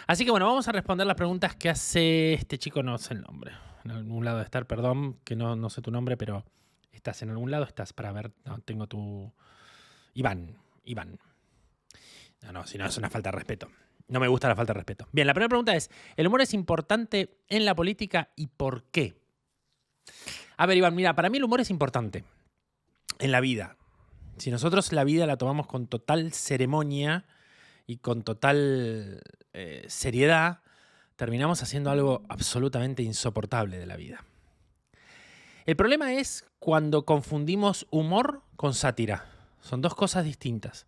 Así que bueno, vamos a responder las preguntas que hace este chico, no sé el nombre. En algún lado de estar, perdón, que no sé tu nombre, pero estás en algún lado, estás para ver, no, tengo tu... Iván. No, si no es una falta de respeto. No me gusta la falta de respeto. Bien, la primera pregunta es, ¿el humor es importante en la política y por qué? A ver, Iván, mira, para mí el humor es importante en la vida. Si nosotros la vida la tomamos con total ceremonia y con total seriedad, terminamos haciendo algo absolutamente insoportable de la vida. El problema es cuando confundimos humor con sátira. Son dos cosas distintas.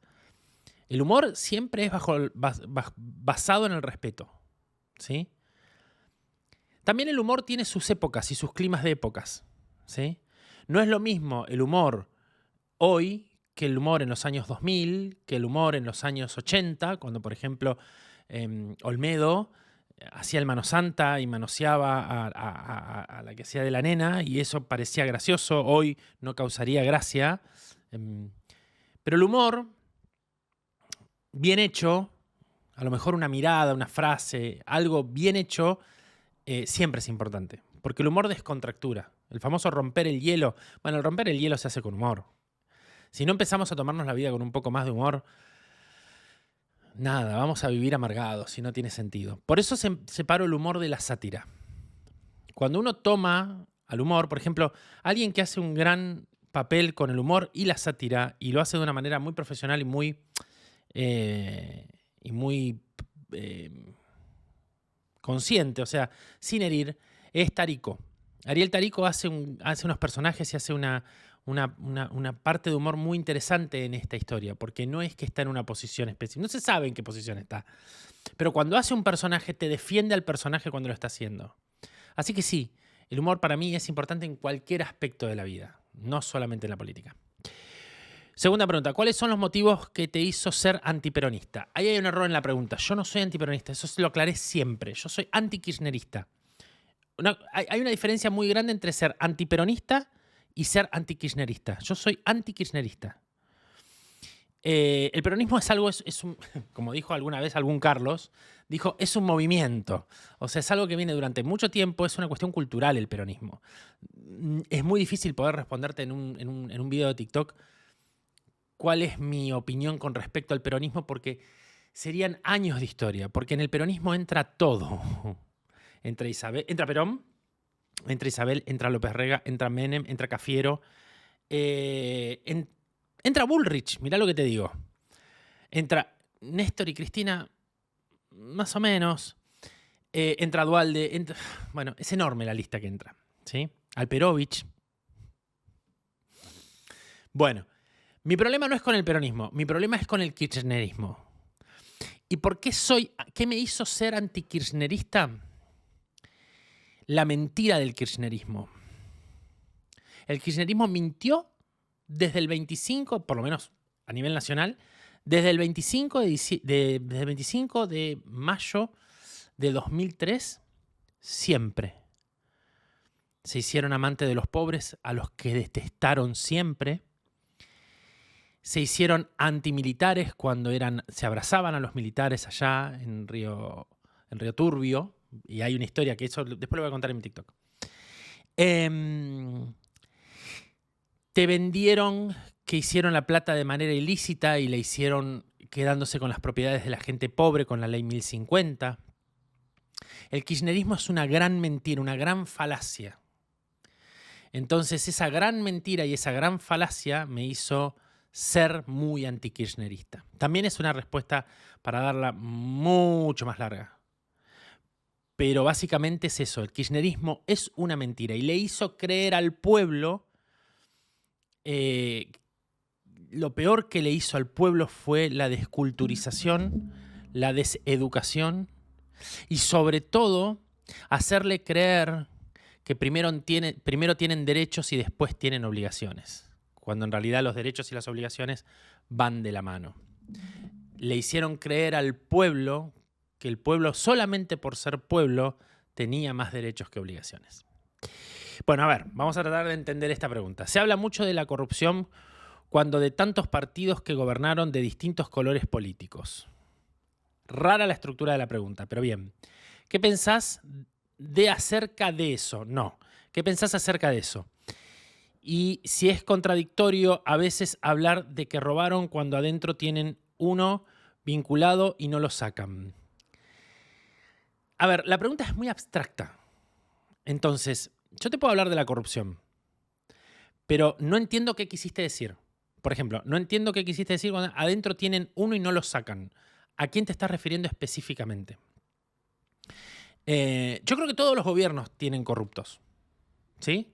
El humor siempre es basado en el respeto, ¿sí? También el humor tiene sus épocas y sus climas de épocas, ¿sí? No es lo mismo el humor hoy que el humor en los años 2000, que el humor en los años 80, cuando, por ejemplo, Olmedo hacía el mano santa y manoseaba a la que hacía de la nena, y eso parecía gracioso, hoy no causaría gracia. Pero el humor, bien hecho, a lo mejor una mirada, una frase, algo bien hecho, siempre es importante. Porque el humor descontractura. El famoso romper el hielo. Bueno, el romper el hielo se hace con humor. Si no empezamos a tomarnos la vida con un poco más de humor, nada, vamos a vivir amargados y no tiene sentido. Por eso separo el humor de la sátira. Cuando uno toma al humor, por ejemplo, alguien que hace un gran papel con el humor y la sátira y lo hace de una manera muy profesional y muy consciente, o sea, sin herir, es Tarico. Ariel Tarico hace unos personajes y hace una parte de humor muy interesante en esta historia, porque no es que está en una posición específica, no se sabe en qué posición está, pero cuando hace un personaje te defiende al personaje cuando lo está haciendo. Así que sí, el humor para mí es importante en cualquier aspecto de la vida, no solamente en la política. Segunda pregunta, ¿cuáles son los motivos que te hizo ser antiperonista? Ahí hay un error en la pregunta. Yo no soy antiperonista, eso se lo aclaré siempre. Yo soy antikirchnerista. Hay una diferencia muy grande entre ser antiperonista y ser antikirchnerista. Yo soy antikirchnerista. El peronismo es algo, como dijo alguna vez algún Carlos, dijo, es un movimiento. O sea, es algo que viene durante mucho tiempo, es una cuestión cultural el peronismo. Es muy difícil poder responderte en un video de TikTok cuál es mi opinión con respecto al peronismo, porque serían años de historia, porque en el peronismo entra todo. Entra Perón, entra Isabel, entra López Rega, entra Menem, entra Cafiero, entra Bullrich, mirá lo que te digo. Entra Néstor y Cristina, más o menos. Entra Dualde, bueno, es enorme la lista que entra, ¿sí? Alperovich. Bueno, mi problema no es con el peronismo, mi problema es con el kirchnerismo. ¿Y por qué qué me hizo ser antikirchnerista? La mentira del kirchnerismo. El kirchnerismo mintió desde el 25, por lo menos a nivel nacional, desde el 25 de mayo de 2003, siempre. Se hicieron amantes de los pobres, a los que detestaron siempre. Se hicieron antimilitares cuando se abrazaban a los militares allá en Río Turbio. Y hay una historia que eso después lo voy a contar en mi TikTok. Te vendieron que hicieron la plata de manera ilícita y la hicieron quedándose con las propiedades de la gente pobre con la ley 1050. El kirchnerismo es una gran mentira, una gran falacia. Entonces esa gran mentira y esa gran falacia me hizo ser muy antikirchnerista. También es una respuesta para darla mucho más larga. Pero básicamente es eso, el kirchnerismo es una mentira y le hizo creer al pueblo, lo peor que le hizo al pueblo fue la desculturización, la deseducación y sobre todo hacerle creer que primero tienen derechos y después tienen obligaciones, cuando en realidad los derechos y las obligaciones van de la mano. Le hicieron creer al pueblo que el pueblo, solamente por ser pueblo, tenía más derechos que obligaciones. Bueno, a ver, vamos a tratar de entender esta pregunta. Se habla mucho de la corrupción cuando de tantos partidos que gobernaron de distintos colores políticos. Rara la estructura de la pregunta, pero bien. ¿Qué pensás de acerca de eso? No. ¿Qué pensás acerca de eso? Y si es contradictorio a veces hablar de que robaron cuando adentro tienen uno vinculado y no lo sacan. A ver, la pregunta es muy abstracta. Entonces, yo te puedo hablar de la corrupción, pero no entiendo qué quisiste decir. Por ejemplo, no entiendo qué quisiste decir cuando adentro tienen uno y no lo sacan. ¿A quién te estás refiriendo específicamente? Yo creo que todos los gobiernos tienen corruptos. ¿Sí?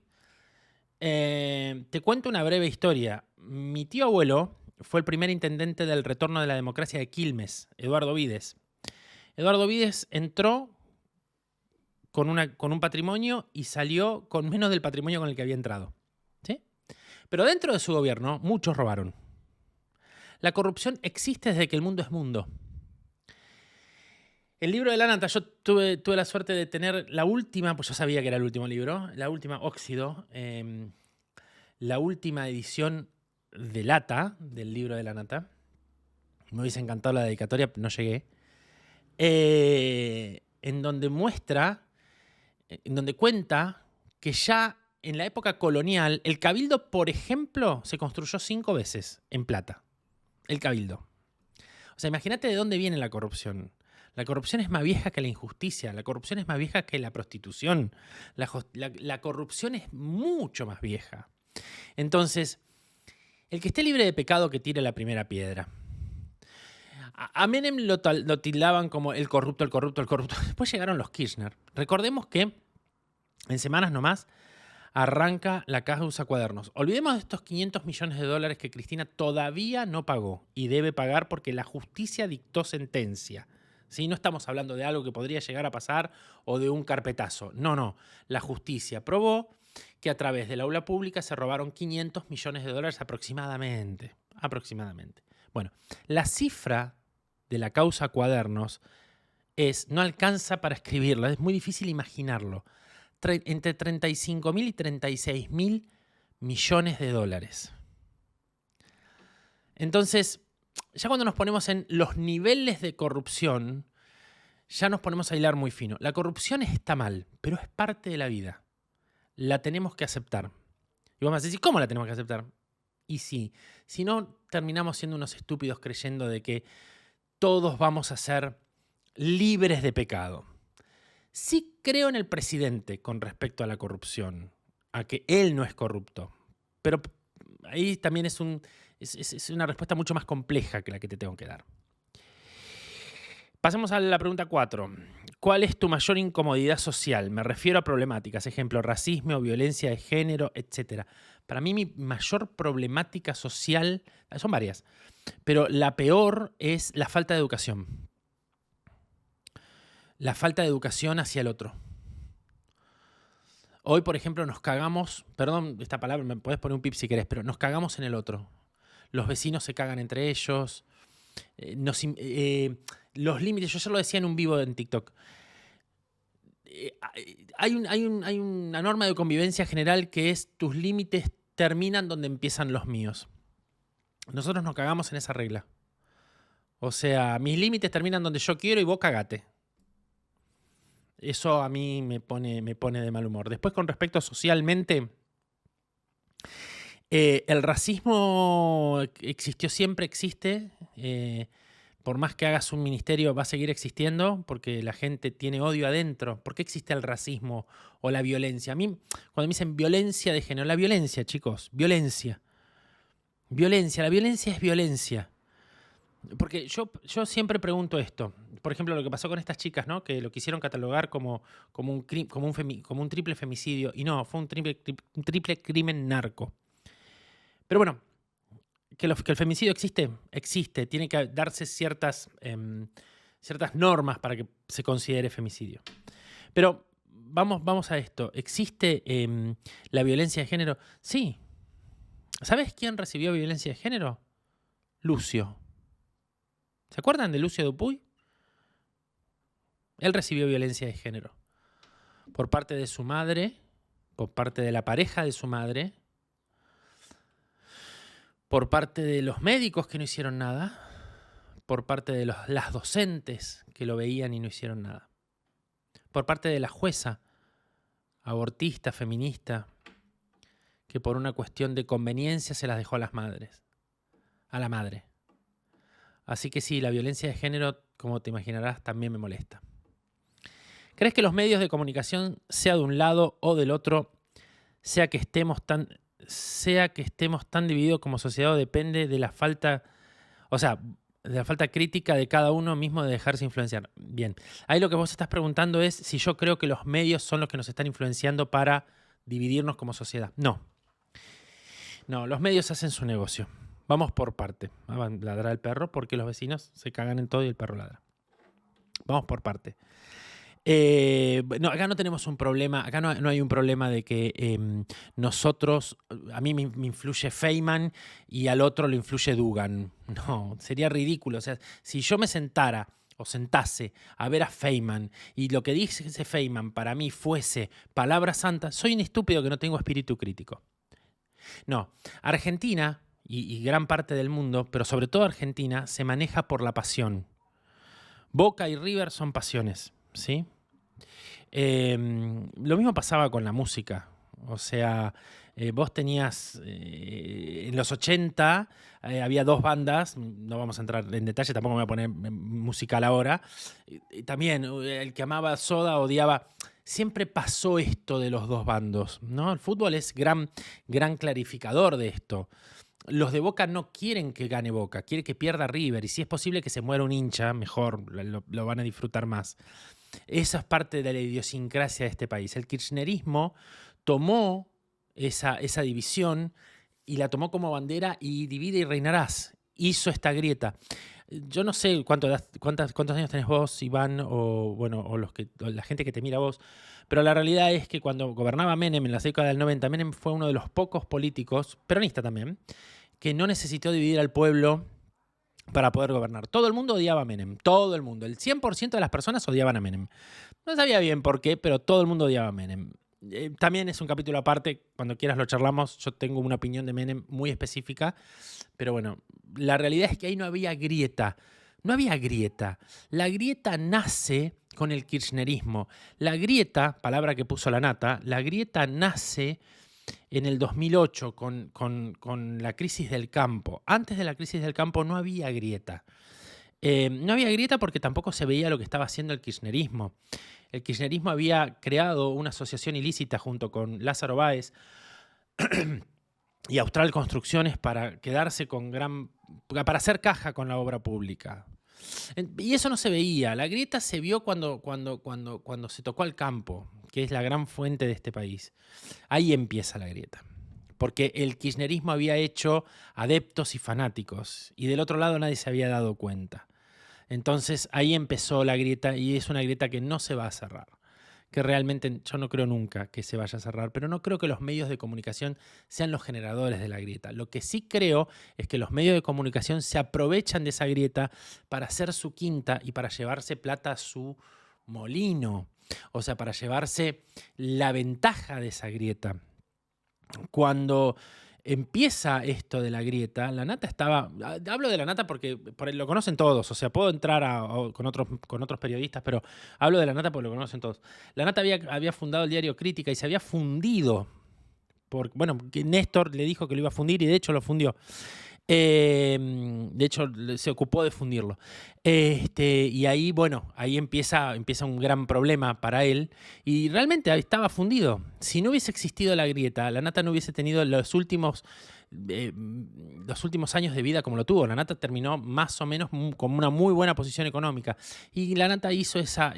Te cuento una breve historia. Mi tío abuelo fue el primer intendente del retorno de la democracia de Quilmes, Eduardo Vides. Eduardo Vides entró con un patrimonio y salió con menos del patrimonio con el que había entrado. ¿Sí? Pero dentro de su gobierno, muchos robaron. La corrupción existe desde que el mundo es mundo. El libro de Lánata, yo tuve la suerte de tener la última, pues yo sabía que era el último libro, la última Óxido, la última edición de lata del libro de Lánata. Me hubiese encantado la dedicatoria, no llegué. En donde muestra, en donde cuenta que ya en la época colonial, el Cabildo, por ejemplo, se construyó 5 veces en plata. El Cabildo. O sea, imagínate de dónde viene la corrupción. La corrupción es más vieja que la injusticia. La corrupción es más vieja que la prostitución. La corrupción es mucho más vieja. Entonces, el que esté libre de pecado que tire la primera piedra. A Menem lo tildaban como el corrupto, el corrupto, el corrupto. Después llegaron los Kirchner. Recordemos que en semanas nomás arranca la causa Cuadernos. Olvidemos de estos 500 millones de dólares que Cristina todavía no pagó y debe pagar porque la justicia dictó sentencia. ¿Sí? No estamos hablando de algo que podría llegar a pasar o de un carpetazo. No, no. La justicia probó que a través de la aula pública se robaron 500 millones de dólares aproximadamente. Aproximadamente. Bueno, la cifra de la causa Cuadernos no alcanza para escribirla. Es muy difícil imaginarlo. Entre 35.000 y 36.000 millones de dólares. Entonces, ya cuando nos ponemos en los niveles de corrupción, ya nos ponemos a hilar muy fino. La corrupción está mal, pero es parte de la vida. La tenemos que aceptar. Y vamos a decir, ¿cómo la tenemos que aceptar? Y sí, si no, terminamos siendo unos estúpidos creyendo de que todos vamos a ser libres de pecado. Sí creo en el presidente con respecto a la corrupción, a que él no es corrupto. Pero ahí también es una respuesta mucho más compleja que la que te tengo que dar. Pasemos a la pregunta 4. ¿Cuál es tu mayor incomodidad social? Me refiero a problemáticas, ejemplo, racismo, violencia de género, etc. Para mí mi mayor problemática social, son varias, pero la peor es la falta de educación. La falta de educación hacia el otro. Hoy, por ejemplo, nos cagamos, perdón esta palabra, me podés poner un pip si querés, pero nos cagamos en el otro. Los vecinos se cagan entre ellos. Los límites, yo ya lo decía en un vivo en TikTok. Hay una norma de convivencia general que es tus límites terminan donde empiezan los míos. Nosotros nos cagamos en esa regla. O sea, mis límites terminan donde yo quiero y vos cagate. Eso a mí me pone de mal humor. Después, con respecto a socialmente, el racismo existió, siempre existe. Por más que hagas un ministerio, va a seguir existiendo porque la gente tiene odio adentro. ¿Por qué existe el racismo o la violencia? A mí, cuando me dicen violencia de género, la violencia, chicos, violencia. Violencia, la violencia es violencia. Porque yo siempre pregunto esto. Por ejemplo, lo que pasó con estas chicas, ¿no? Que lo quisieron catalogar como un triple femicidio. Y no, fue un triple crimen narco. Pero bueno, que el femicidio existe. Tiene que darse ciertas normas para que se considere femicidio. Pero vamos a esto. ¿Existe la violencia de género? Sí. ¿Sabes quién recibió violencia de género? Lucio. ¿Se acuerdan de Lucio Dupuy? Él recibió violencia de género por parte de su madre, por parte de la pareja de su madre, por parte de los médicos que no hicieron nada, por parte de las docentes que lo veían y no hicieron nada. Por parte de la jueza, abortista, feminista, que por una cuestión de conveniencia se las dejó a las madres, a la madre. Así que sí, la violencia de género, como te imaginarás, también me molesta. ¿Crees que los medios de comunicación, sea de un lado o del otro, sea que estemos tan divididos como sociedad, o depende de la falta, o sea, de la falta crítica de cada uno mismo de dejarse influenciar? Bien, ahí lo que vos estás preguntando es si yo creo que los medios son los que nos están influenciando para dividirnos como sociedad. No, los medios hacen su negocio. Vamos por parte. Va a ladrar el perro porque los vecinos se cagan en todo y el perro ladra. Vamos por parte. Acá no tenemos un problema, acá no hay un problema de que nosotros, a mí me influye Feynman y al otro le influye Dugan. No, sería ridículo. O sea, si yo me sentara o sentase a ver a Feynman y lo que dice ese Feynman para mí fuese palabra santa, soy un estúpido que no tengo espíritu crítico. No, Argentina y gran parte del mundo, pero sobre todo Argentina, se maneja por la pasión. Boca y River son pasiones, ¿sí? Lo mismo pasaba con la música. O sea, vos tenías en los 80 había dos bandas, no vamos a entrar en detalle, tampoco me voy a poner musical ahora. También el que amaba Soda odiaba. Siempre pasó esto de los dos bandos, ¿no? El fútbol es gran clarificador de esto. Los de Boca no quieren que gane Boca, quieren que pierda River. Y si es posible que se muera un hincha, mejor, lo van a disfrutar más. Esa es parte de la idiosincrasia de este país. El kirchnerismo tomó esa división y la tomó como bandera y divide y reinarás. Hizo esta grieta. Yo no sé cuántos años tenés vos, Iván, o la gente que te mira a vos, pero la realidad es que cuando gobernaba Menem en la década del 90, Menem fue uno de los pocos políticos, peronista también, que no necesitó dividir al pueblo para poder gobernar. Todo el mundo odiaba a Menem, todo el mundo. El 100% de las personas odiaban a Menem. No sabía bien por qué, pero todo el mundo odiaba a Menem. También es un capítulo aparte, cuando quieras lo charlamos. Yo tengo una opinión de Menem muy específica, pero bueno, la realidad es que ahí no había grieta. No había grieta. La grieta nace con el kirchnerismo. La grieta, palabra que puso la Nata, la grieta nace en el 2008 con la crisis del campo. Antes de la crisis del campo no había grieta. No había grieta porque tampoco se veía lo que estaba haciendo el kirchnerismo. El kirchnerismo había creado una asociación ilícita junto con Lázaro Báez y Austral Construcciones para quedarse para hacer caja con la obra pública. Y eso no se veía. La grieta se vio cuando se tocó al campo, que es la gran fuente de este país. Ahí empieza la grieta. Porque el kirchnerismo había hecho adeptos y fanáticos, y del otro lado nadie se había dado cuenta. Entonces ahí empezó la grieta, y es una grieta que no se va a cerrar. Que realmente yo no creo nunca que se vaya a cerrar, pero no creo que los medios de comunicación sean los generadores de la grieta. Lo que sí creo es que los medios de comunicación se aprovechan de esa grieta para hacer su quinta y para llevarse plata a su molino. O sea, para llevarse la ventaja de esa grieta. Cuando empieza esto de la grieta, la Nata estaba... Hablo de la Nata porque lo conocen todos, o sea, puedo entrar con otros periodistas, pero hablo de la Nata porque lo conocen todos. La Nata había fundado el diario Crítica y se había fundido. Que Néstor le dijo que lo iba a fundir y de hecho lo fundió. De hecho, se ocupó de fundirlo. Y ahí, ahí empieza un gran problema para él. Y realmente estaba fundido. Si no hubiese existido la grieta, la Nata no hubiese tenido los últimos años de vida como lo tuvo. La Nata terminó más o menos con una muy buena posición económica. Y la Nata hizo esa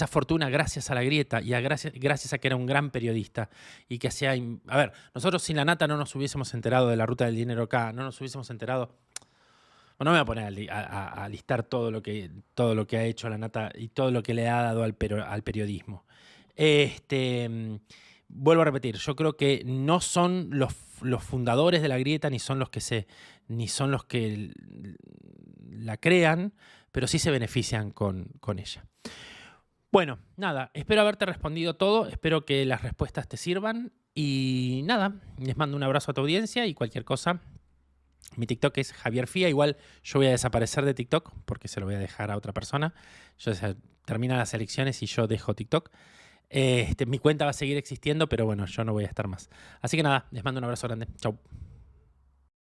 fortuna gracias a la grieta y gracias a que era un gran periodista. Y que hacía... A ver, nosotros sin la Nata no nos hubiésemos enterado de la ruta del dinero acá, no nos hubiésemos enterado... Bueno, no me voy a poner a listar todo lo que ha hecho la Nata y todo lo que le ha dado al periodismo. Vuelvo a repetir, yo creo que no son los fundadores de la grieta ni son los que la crean, pero sí se benefician con ella. Bueno, nada, espero haberte respondido todo, espero que las respuestas te sirvan y nada, les mando un abrazo a tu audiencia y cualquier cosa Mi TikTok es Javier Fía. Igual yo voy a desaparecer de TikTok porque se lo voy a dejar a otra persona. Terminan las elecciones y yo dejo TikTok. Mi cuenta va a seguir existiendo, pero bueno, yo no voy a estar más. Así que nada, les mando un abrazo grande. Chau.